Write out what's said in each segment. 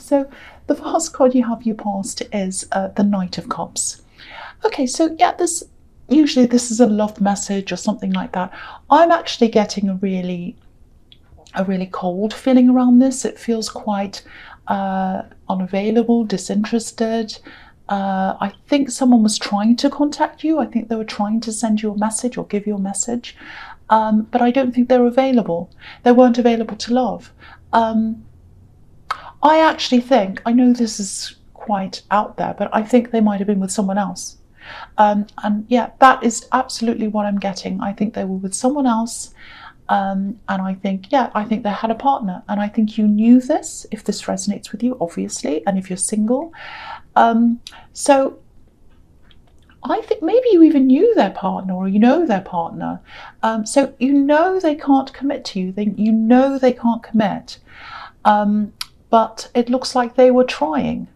So the first card you have for your past is the Knight of Cups. Okay, so yeah, usually this is a love message or something like that. I'm actually getting a really cold feeling around this. It feels quite unavailable, disinterested. I think someone was trying to contact you. I think they were trying to send you a message or give you a message, but I don't think they're available. They weren't available to love. I actually think, I know this is quite out there, but I think they might have been with someone else. And yeah, that is absolutely what I'm getting. I think they were with someone else. And I think, yeah, I think they had a partner. And I think you knew this, if this resonates with you, obviously, and if you're single. So I think maybe you even knew their partner, or you know their partner. So you know they can't commit to you. You know they can't commit. But it looks like they were trying.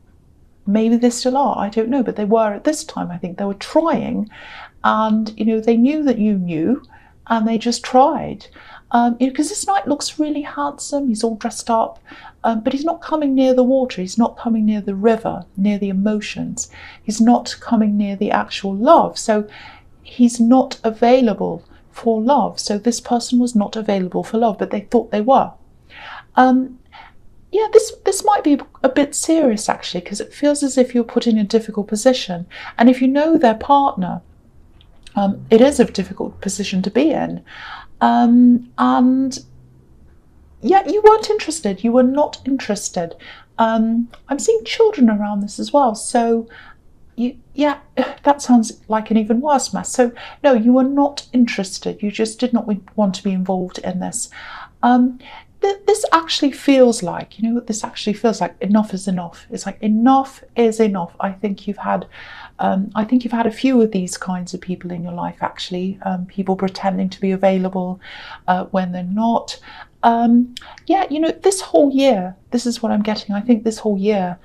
Maybe they still are, I don't know, but they were at this time. I think they were trying, and you know, they knew that you knew, and they just tried. Because this knight looks really handsome. He's all dressed up, but he's not coming near the water. He's not coming near the river, near the emotions. He's not coming near the actual love. So he's not available for love. So this person was not available for love, but they thought they were. Yeah, this might be a bit serious, actually, because it feels as if you're put in a difficult position. And if you know their partner, it is a difficult position to be in. And yeah, you weren't interested. You were not interested. I'm seeing children around this as well. So yeah, that sounds like an even worse mess. So no, you were not interested. You just did not want to be involved in this. This actually feels like, you know what this actually feels like? Enough is enough. It's like enough is enough. I think you've had a few of these kinds of people in your life, actually. People pretending to be available when they're not. Yeah, you know, this whole year, this is what I'm getting. I think this whole year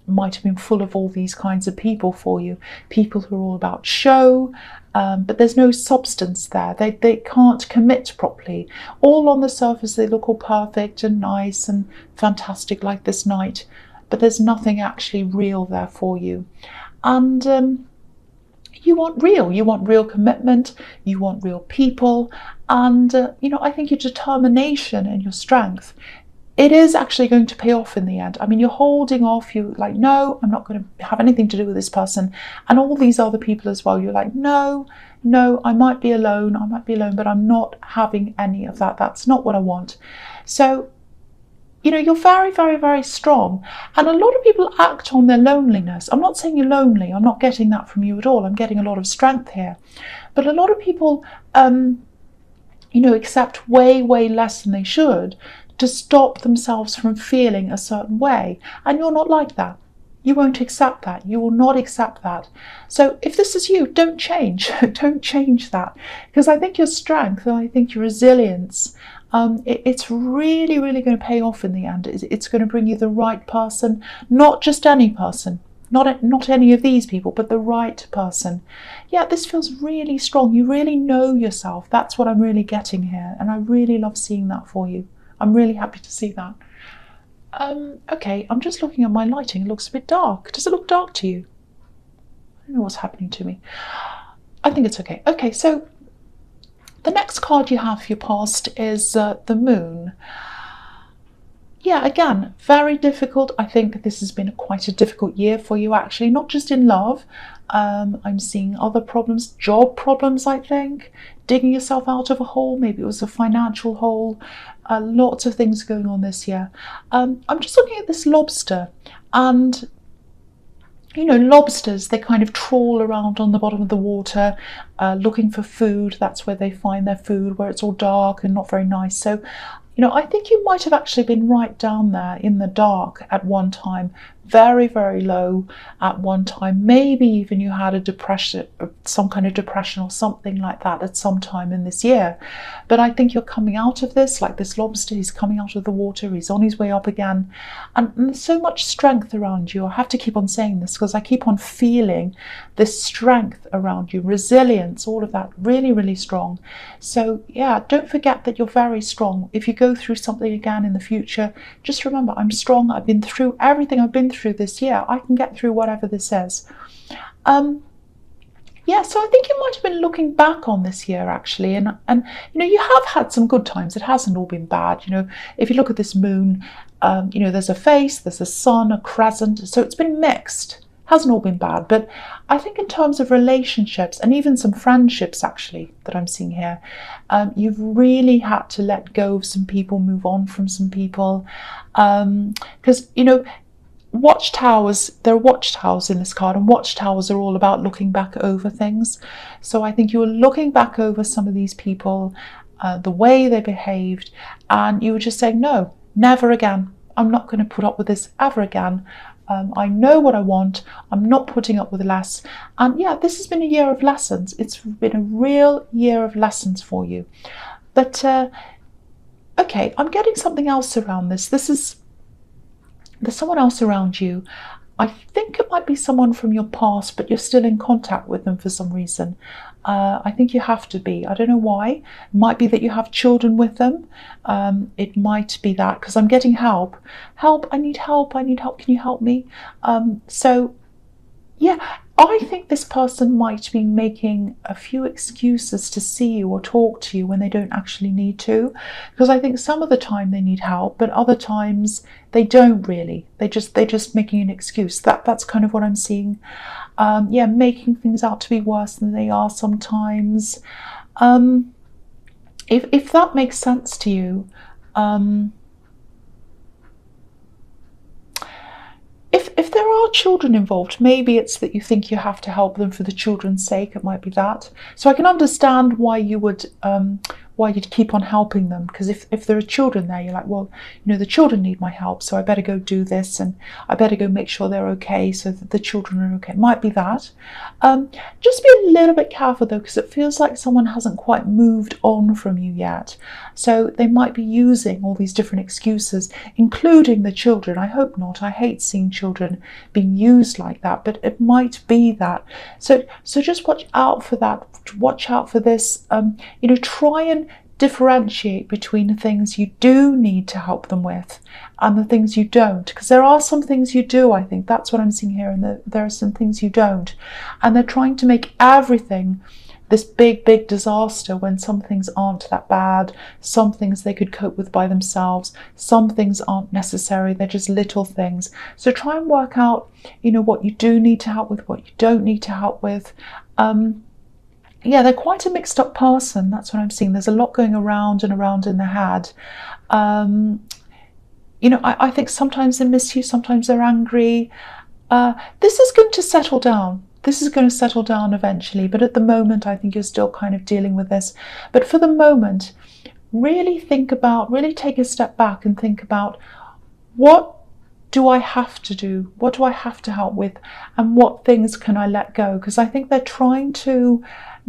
might have been full of all these kinds of people for you. People who are all about show, but there's no substance there. They can't commit properly. All on the surface, they look all perfect and nice and fantastic like this night, but there's nothing actually real there for you. And you want real commitment, you want real people, and you know, I think your determination and your strength, it is actually going to pay off in the end. I mean, you're holding off, you're like, no, I'm not going to have anything to do with this person, and all these other people as well. You're like, no, I might be alone, but I'm not having any of that. That's not what I want. So you know, you're very, very, very strong. And a lot of people act on their loneliness. I'm not saying you're lonely. I'm not getting that from you at all. I'm getting a lot of strength here. But a lot of people, you know, accept way, way less than they should to stop themselves from feeling a certain way. And you're not like that. You won't accept that. You will not accept that. So if this is you, don't change. Don't change that. Because I think your strength and I think your resilience, it's really, really going to pay off in the end. It's going to bring you the right person, not just any person, not any of these people, but the right person. Yeah, this feels really strong. You really know yourself. That's what I'm really getting here. And I really love seeing that for you. I'm really happy to see that. Okay, I'm just looking at my lighting. It looks a bit dark. Does it look dark to you? I don't know what's happening to me. I think it's okay. Okay, so the next card you have for your past is the Moon. Yeah, again, very difficult. I think this has been quite a difficult year for you, actually, not just in love. I'm seeing other problems, job problems, I think, digging yourself out of a hole. Maybe it was a financial hole. Lots of things going on this year. I'm just looking at this lobster, and you know, lobsters, they kind of trawl around on the bottom of the water looking for food. That's where they find their food, where it's all dark and not very nice. So, you know, I think you might have actually been right down there in the dark at one time, very, very low at one time. Maybe even you had a depression, some kind of depression or something like that at some time in this year. But I think you're coming out of this, like this lobster, he's coming out of the water, he's on his way up again. And there's so much strength around you. I have to keep on saying this because I keep on feeling this strength around you, resilience, all of that, really, really strong. So yeah, don't forget that you're very strong. If you go through something again in the future, just remember, I'm strong. I've been through everything I've been through this year. I can get through whatever this is. Yeah, so I think you might have been looking back on this year actually, and you know, you have had some good times. It hasn't all been bad. You know, if you look at this moon, you know, there's a face, there's a sun, a crescent, so it's been mixed. Hasn't all been bad, but I think in terms of relationships and even some friendships actually that I'm seeing here, you've really had to let go of some people, move on from some people, because you know, watchtowers, there are watchtowers in this card, and watchtowers are all about looking back over things. So I think you were looking back over some of these people, the way they behaved, and you were just saying, no, never again. I'm not going to put up with this ever again. I know what I want. I'm not putting up with less. And yeah, this has been a year of lessons. It's been a real year of lessons for you. But okay, I'm getting something else around this. There's someone else around you. I think it might be someone from your past, but you're still in contact with them for some reason. I think you have to be. I don't know why. It might be that you have children with them. It might be that, because I'm getting help. Help, I need help, I need help, can you help me? So, yeah, I think this person might be making a few excuses to see you or talk to you when they don't actually need to. Because I think some of the time they need help, but other times they don't really. They're just making an excuse. That's kind of what I'm seeing. Yeah, making things out to be worse than they are sometimes. If that makes sense to you, if there are children involved, maybe it's that you think you have to help them for the children's sake. It might be that. So I can understand why you would why you'd keep on helping them, because if there are children there, you're like, well, you know, the children need my help, so I better go do this, and I better go make sure they're okay so that the children are okay. It might be that. Just be a little bit careful though, because it feels like someone hasn't quite moved on from you yet. So they might be using all these different excuses, including the children. I hope not. I hate seeing children being used like that, but it might be that. So just watch out for that. Watch out for this. You know, try and differentiate between the things you do need to help them with and the things you don't, because there are some things you do. I think that's what I'm seeing here, and there are some things you don't, and they're trying to make everything this big disaster when some things aren't that bad. Some things they could cope with by themselves, some things aren't necessary, they're just little things. So try and work out, you know, what you do need to help with, what you don't need to help with. Yeah, they're quite a mixed up person. That's what I'm seeing. There's a lot going around and around in their head. You know, I think sometimes they miss you, sometimes they're angry. This is going to settle down. This is going to settle down eventually. But at the moment, I think you're still kind of dealing with this. But for the moment, really think about, really take a step back and think about, what do I have to do? What do I have to help with? And what things can I let go? Because I think they're trying to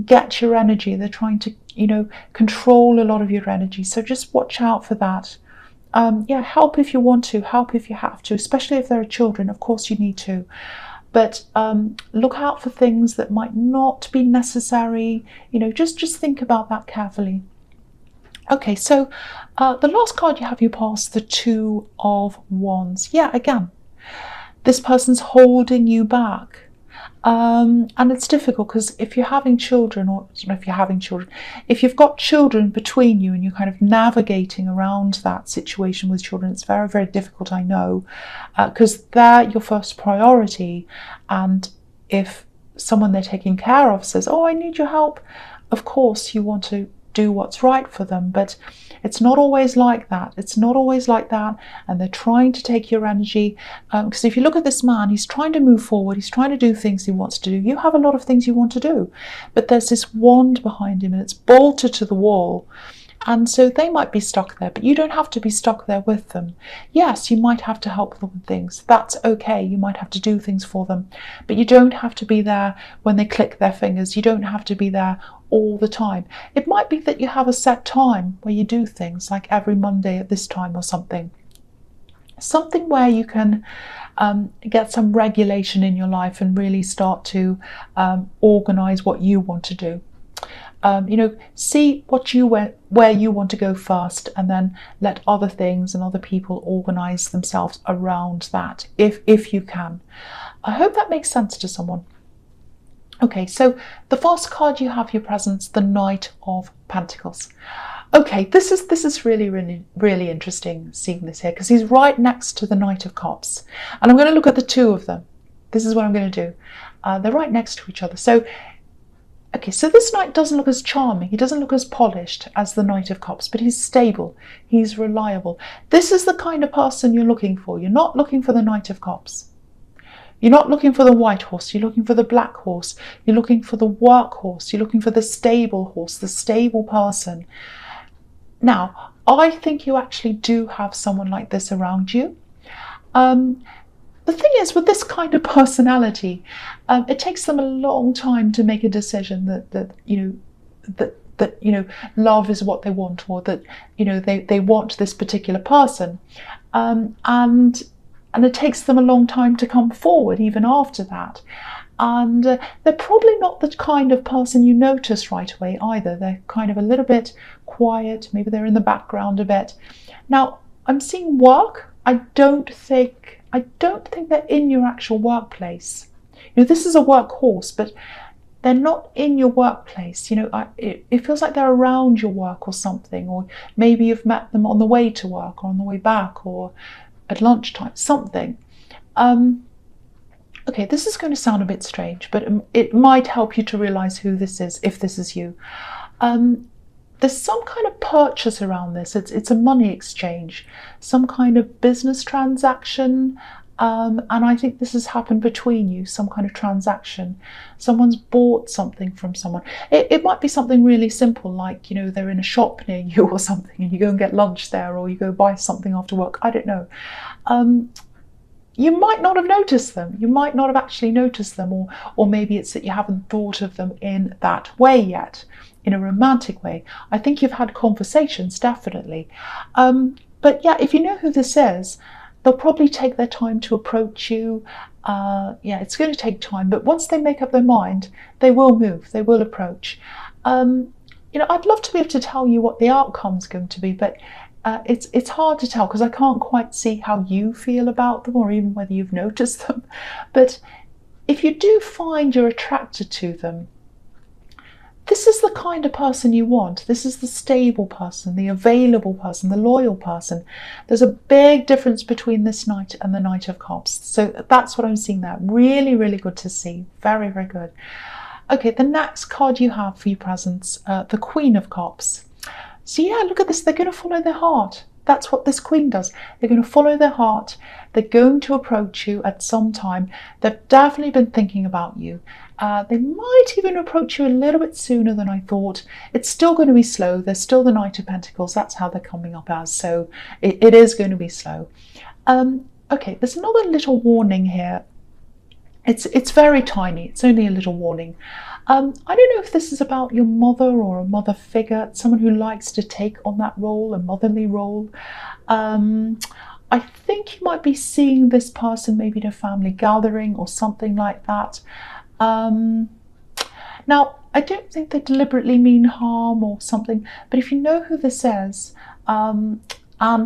get your energy. They're trying to, you know, control a lot of your energy. So just watch out for that. Yeah, help if you want to, help if you have to, especially if there are children. Of course you need to. But look out for things that might not be necessary. You know, just think about that carefully. Okay, so the last card you have, you pass the Two of Wands. Yeah, again, this person's holding you back. And it's difficult because if you're having children, or if you've got children between you and you're kind of navigating around that situation with children, it's very, very difficult, I know, because they're your first priority. And if someone they're taking care of says, oh, I need your help, of course you want to do what's right for them, but it's not always like that. It's not always like that, and they're trying to take your energy, because if you look at this man, he's trying to move forward, he's trying to do things he wants to do. You have a lot of things you want to do, but there's this wand behind him and it's bolted to the wall, And so they might be stuck there, but you don't have to be stuck there with them. Yes, you might have to help them with things. That's okay. You might have to do things for them, but you don't have to be there when they click their fingers. You don't have to be there all the time. It might be that you have a set time where you do things, like every Monday at this time or something. Something where you can get some regulation in your life and really start to organize what you want to do. See where you want to go first, and then let other things and other people organize themselves around that, if you can. I hope that makes sense to someone. Okay, so the first card you have, your presence, the Knight of Pentacles. Okay, this is really interesting seeing this here, because he's right next to the Knight of Cups, and I'm going to look at the two of them. This is what I'm going to do. They're right next to each other. So okay, so this knight doesn't look as charming, he doesn't look as polished as the Knight of Cups, but he's stable, he's reliable. This is the kind of person you're looking for. You're not looking for the Knight of Cups. You're not looking for the white horse, you're looking for the black horse. You're looking for the workhorse, you're looking for the stable horse, the stable person. Now, I think you actually do have someone like this around you. The thing is, with this kind of personality, it takes them a long time to make a decision that love is what they want, or that they want this particular person, and it takes them a long time to come forward even after that. And they're probably not the kind of person you notice right away either. They're kind of a little bit quiet, maybe they're in the background a bit. Now, I'm seeing work. I don't think they're in your actual workplace. This is a workhorse, but they're not in your workplace. It feels like they're around your work or something, or maybe you've met them on the way to work or on the way back or at lunchtime, something. Okay, this is going to sound a bit strange, but it might help you to realize who this is, if this is you. There's some kind of purchase around this. It's a money exchange, some kind of business transaction, and I think this has happened between you, some kind of transaction. Someone's bought something from someone. It might be something really simple, like they're in a shop near you or something, and you go and get lunch there, or you go buy something after work. I don't know. You might not have noticed them. You might not have actually noticed them, or maybe it's that you haven't thought of them in that way yet, in a romantic way. I think you've had conversations, definitely. But yeah, if you know who this is, they'll probably take their time to approach you. Yeah, it's going to take time, but once they make up their mind, they will move, they will approach. I'd love to be able to tell you what the outcome's going to be, but it's hard to tell because I can't quite see how you feel about them, or even whether you've noticed them. But if you do find you're attracted to them, this is the kind of person you want. This is the stable person, the available person, the loyal person. There's a big difference between this knight and the Knight of Cups. So that's what I'm seeing there. Really, really good to see. Very, very good. Okay, the next card you have for your presence, the Queen of Cups. So yeah, look at this. They're going to follow their heart. That's what this Queen does. They're going to follow their heart. They're going to approach you at some time. They've definitely been thinking about you. They might even approach you a little bit sooner than I thought. It's still going to be slow. There's still the Knight of Pentacles. That's how they're coming up as. So it is going to be slow. Okay, there's another little warning here. It's very tiny. It's only a little warning. I don't know if this is about your mother or a mother figure, someone who likes to take on that role, a motherly role. I think you might be seeing this person maybe in a family gathering or something like that. Now, I don't think they deliberately mean harm or something, but if you know who this is, and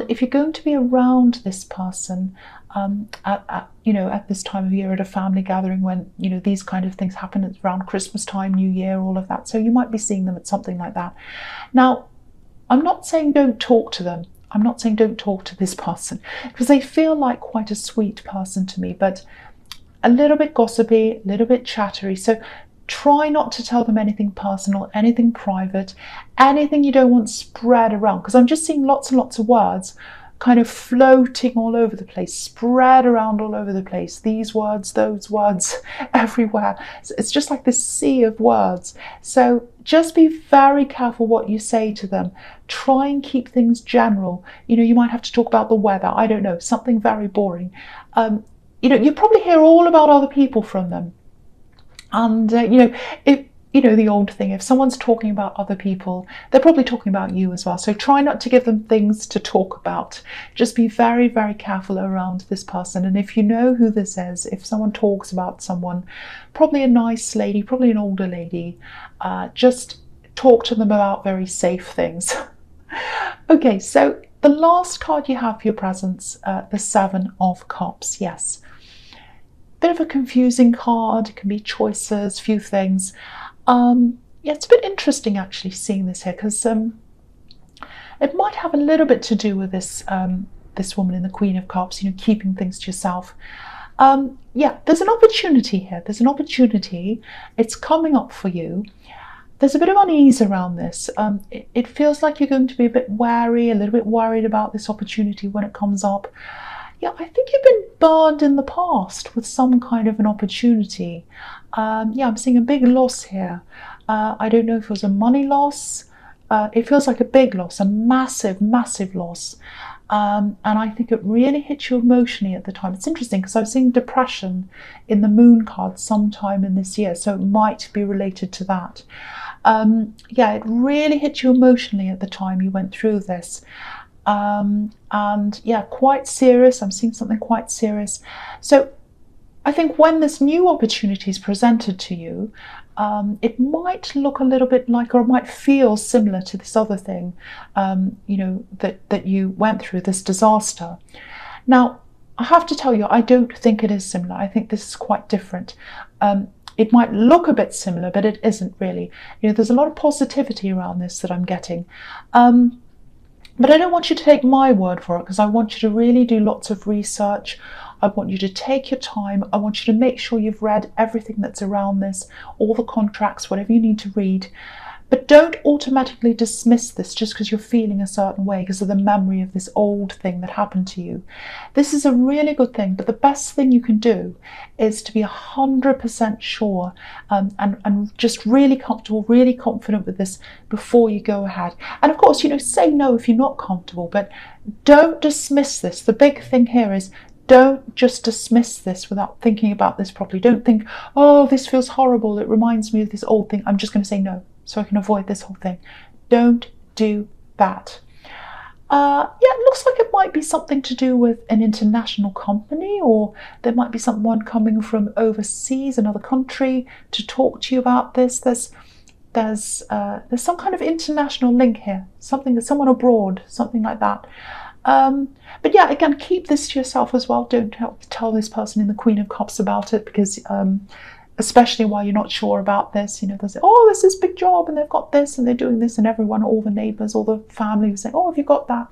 if you're going to be around this person at this time of year at a family gathering, when these kind of things happen, it's around Christmas time, New Year, all of that, so you might be seeing them at something like that. Now, I'm not saying don't talk to them. I'm not saying don't talk to this person, because they feel like quite a sweet person to me, but a little bit gossipy, a little bit chattery. So try not to tell them anything personal, anything private, anything you don't want spread around, because I'm just seeing lots and lots of words kind of floating all over the place, spread around all over the place. These words, those words, everywhere. So it's just like this sea of words. So just be very careful what you say to them. Try and keep things general. You know, you might have to talk about the weather. I don't know, something very boring. You know, you probably hear all about other people from them. And, you know, if, you know, the old thing, if someone's talking about other people, they're probably talking about you as well. So try not to give them things to talk about. Just be very, very careful around this person. And if you know who this is, if someone talks about someone, probably a nice lady, probably an older lady, just talk to them about very safe things. Okay, so the last card you have for your presents, the Seven of Cups. Yes. Bit of a confusing card. It can be choices, few things. Yeah, it's a bit interesting actually seeing this here, because it might have a little bit to do with this this woman in the Queen of Cups, you know, keeping things to yourself. Yeah, there's an opportunity here. There's an opportunity. It's coming up for you. There's a bit of unease around this. It feels like you're going to be a bit wary, a little bit worried about this opportunity when it comes up. Yeah, I think you've been burned in the past with some kind of an opportunity. Yeah, I'm seeing a big loss here. I don't know if it was a money loss. It feels like a big loss, a massive, massive loss. And I think it really hit you emotionally at the time. It's interesting because I was seeing depression in the moon card sometime in this year, so it might be related to that. Yeah, it really hit you emotionally at the time you went through this. And yeah, quite serious. I'm seeing something quite serious. So I think when this new opportunity is presented to you, it might look a little bit like, or it might feel similar to this other thing, you know, that you went through, this disaster. Now, I have to tell you, I don't think it is similar. I think this is quite different. It might look a bit similar, but it isn't really. You know, there's a lot of positivity around this that I'm getting. But I don't want you to take my word for it, because I want you to really do lots of research. I want you to take your time. I want you to make sure you've read everything that's around this, all the contracts, whatever you need to read. But don't automatically dismiss this just because you're feeling a certain way because of the memory of this old thing that happened to you. This is a really good thing, but the best thing you can do is to be 100% sure and just really comfortable, really confident with this before you go ahead. And of course, you know, say no if you're not comfortable, but don't dismiss this. The big thing here is don't just dismiss this without thinking about this properly. Don't think, oh, this feels horrible. It reminds me of this old thing. I'm just going to say no, so I can avoid this whole thing. Don't do that. Yeah, it looks like it might be something to do with an international company, or there might be someone coming from overseas, another country, to talk to you about this. There's some kind of international link here, something that someone abroad, something like that. But yeah, again, keep this to yourself as well. Don't tell this person in the Queen of Cups about it, because especially while you're not sure about this, you know, they'll say, oh, this is a big job and they've got this and they're doing this, and everyone, all the neighbours, all the family will say, oh, have you got that?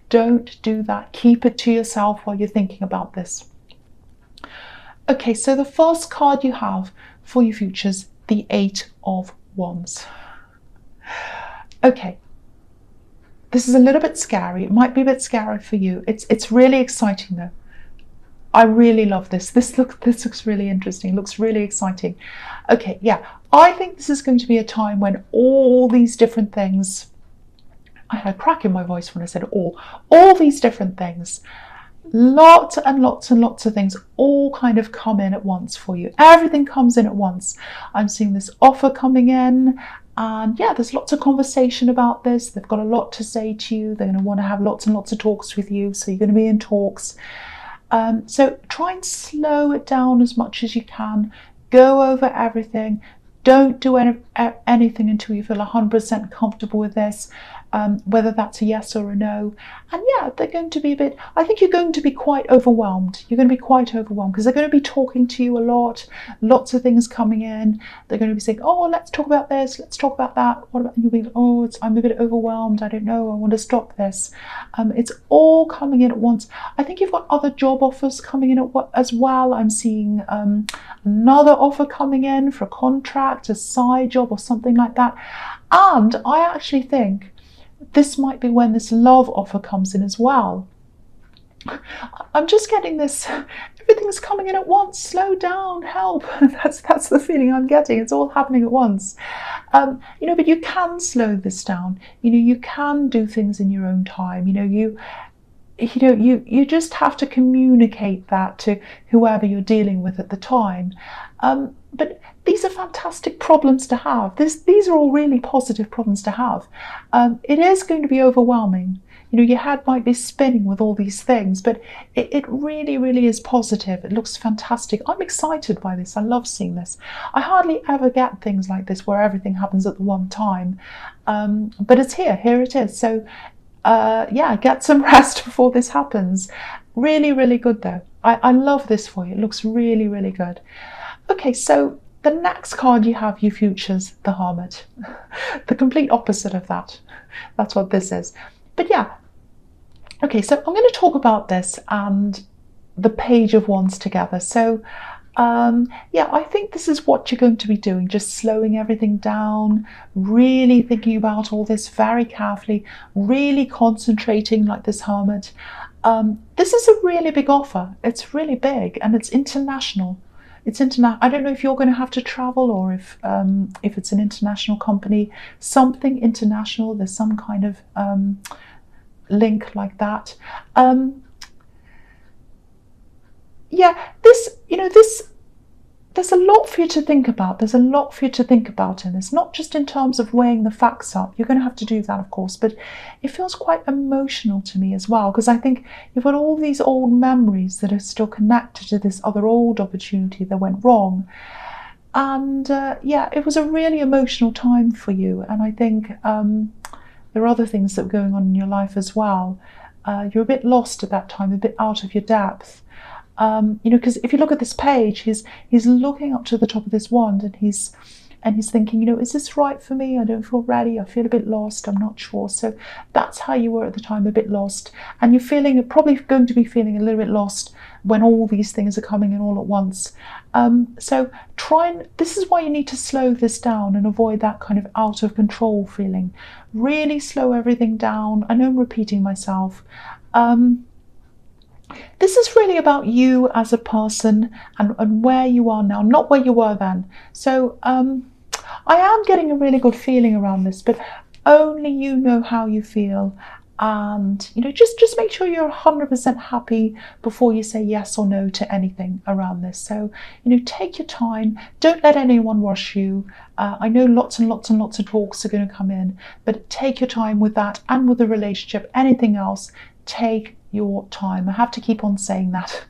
Don't do that. Keep it to yourself while you're thinking about this. Okay, so the first card you have for your futures, the Eight of Wands. Okay. This is a little bit scary. It might be a bit scary for you. It's really exciting though. I really love this. This looks really interesting. It looks really exciting. Okay, yeah. I think this is going to be a time when all these different things, I had a crack in my voice when I said all these different things, lots and lots and lots of things all kind of come in at once for you. Everything comes in at once. I'm seeing this offer coming in. And yeah, there's lots of conversation about this. They've got a lot to say to you. They're going to want to have lots and lots of talks with you. So you're going to be in talks. So try and slow it down as much as you can. Go over everything. Don't do anything until you feel 100% comfortable with this, whether that's a yes or a no. And yeah, they're going to be a bit, I think you're going to be quite overwhelmed. You're going to be quite overwhelmed because they're going to be talking to you a lot, lots of things coming in. They're going to be saying, oh, let's talk about this, let's talk about that. What about, and you'll be like, oh, I'm a bit overwhelmed. I don't know. I want to stop this. It's all coming in at once. I think you've got other job offers coming in as well. I'm seeing another offer coming in for a contract, a side job or something like that. And I actually think this might be when this love offer comes in as well. I'm just getting this, everything's coming in at once. Slow down, help. That's the feeling I'm getting. It's all happening at once. But you can slow this down. You can do things in your own time. You just have to communicate that to whoever you're dealing with at the time. But these are fantastic problems to have. These are all really positive problems to have. It is going to be overwhelming. Your head might be spinning with all these things, but it really, really is positive. It looks fantastic. I'm excited by this. I love seeing this. I hardly ever get things like this where everything happens at the one time. But it's here. Here it is. So, get some rest before this happens. Really, really good though. I love this for you. It looks really, really good. Okay, so the next card you have, you futures, the Hermit. The complete opposite of that. That's what this is. But yeah. Okay, so I'm going to talk about this and the Page of Wands together. So, I think this is what you're going to be doing, just slowing everything down, really thinking about all this very carefully, really concentrating like this Hermit. This is a really big offer. It's really big and it's international. It's international. I don't know if you're going to have to travel or if it's an international company, something international. There's some kind of link like that. There's a lot for you to think about. There's a lot for you to think about in this, not just in terms of weighing the facts up. You're going to have to do that, of course, but it feels quite emotional to me as well, because I think you've got all these old memories that are still connected to this other old opportunity that went wrong. And it was a really emotional time for you. And I think there are other things that were going on in your life as well. You're a bit lost at that time, a bit out of your depth. Because if you look at this page, he's looking up to the top of this wand and he's thinking, is this right for me? I don't feel ready. I feel a bit lost. I'm not sure. So that's how you were at the time, a bit lost. And you're probably going to be feeling a little bit lost when all these things are coming in all at once. This is why you need to slow this down and avoid that kind of out of control feeling. Really slow everything down. I know I'm repeating myself. This is really about you as a person and where you are now, not where you were then. So I am getting a really good feeling around this, but only you know how you feel. And just make sure you're 100% happy before you say yes or no to anything around this. So take your time. Don't let anyone rush you. I know lots and lots and lots of talks are going to come in, but take your time with that and with the relationship. Anything else, take your time. I have to keep on saying that.